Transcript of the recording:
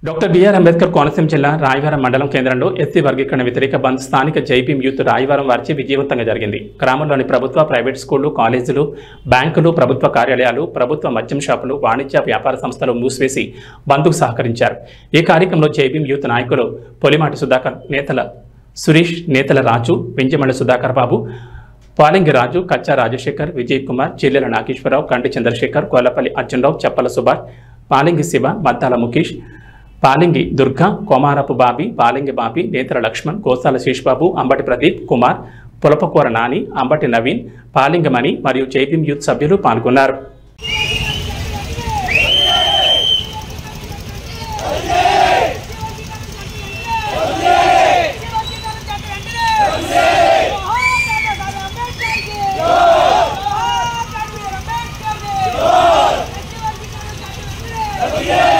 Doctor BR Ambedkar Konaseema జిల్లా రాయవరం మండలం కేంద్రంలో ఎస్సీ వర్గీకరణ వ్యతిరేక బంద్ స్థానిక జైభీం యూత్ రాయవరం వారిచే విజయవంతంగా జరిగింది. గ్రామంలోని ప్రభుత్వ, ప్రైవేట్ స్కూళ్లు, కాలేజీలు, బ్యాంకులు, ప్రభుత్వ కార్యాలయాలు, ప్రభుత్వ మద్యం షాపులు, వాణిజ్య వ్యాపార సంస్థలు మూసివేసి బంద్కు సహకరించారు. ఈ కార్యక్రమంలో జైభీం యూత్ నాయకులు పొలిమాటి సుధాకర్, నేతల సురేష్, నేతల రాజు, పెంజమళ్ళ సుధాకర్ బాబు, పాలింగి రాజు, కచ్చా రాజశేఖర్, విజయ్ కుమార్, చెల్లెల నాగేశ్వరరావు, కంటి చంద్రశేఖర్, కొల్లపల్లి అర్జునరావు, చెప్పల సుభాష్, పాలింగి శివ, మద్దాల ముఖేష్, పాలింగి దుర్గా, కోమారపు బాబి, పాలింగి బాబి, నేత్ర లక్ష్మణ్, గోసాల శేషబాబు, అంబటి ప్రదీప్ కుమార్, పులపకూర నాని, అంబటి నవీన్, పాలింగి మణి మరియు జైభీం యూత్ సభ్యులు పాల్గొన్నారు. Yeah!